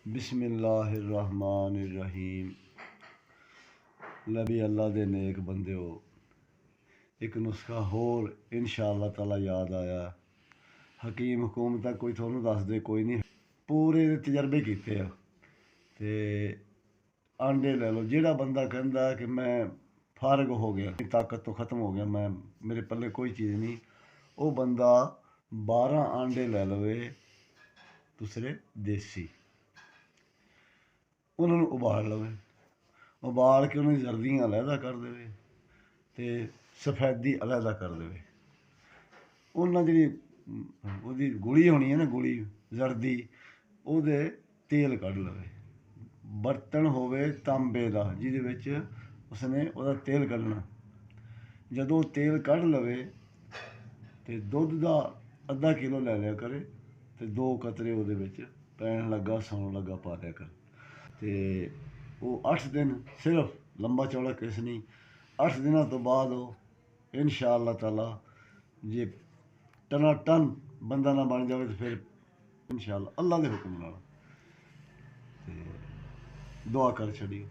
बिस्मिल्लाहिर्रहमानिर्रहीम। नबी अल्लाह दे नेक बंदे हो, एक नुस्खा होर इंशाअल्लाह ताला याद आया। हकीम हुकूमत कोई थोनू दस दे कोई नहीं, पूरे तजर्बे किते आ। ते आंडे लै लो, जेड़ा बंदा कहंदा कि मैं फारग हो गया, ताकत तो ख़त्म हो गया, मैं मेरे पल्ले कोई चीज़ नहीं, वो बंदा 12 आंडे लै लवे दूसरे देसी, उन्होंने उबाल लवे, उबाल के उन्हें जर्दियाँ अलहदा कर देवे ते सफेदी अलहदा कर देवे। उन्हें जी वो गुड़ी होनी है ना, गुड़ी जर्दी, ਉਹਦੇ तेल कढ़ लवे। बर्तन होवे तांबे का जिहदे उसने ਉਹਦਾ तेल कढ़ना। जदों तेल कढ़ लवे तो दुध का अद्धा किलो लै लिया करे तो 2 कतरे ਉਹਦੇ पैन लगा सौन लगा पा दिया कर। तो वो 8 दिन सिर्फ, लंबा चौड़ा किस नहीं, 8 दिनों तो बाद वो इंशाअल्लाह ताला जे टनाटन बंदा ना बन जाए तो फिर इंशाअल्लाह अल्लाह के हुक्म नाल दुआ कर छड़ियो।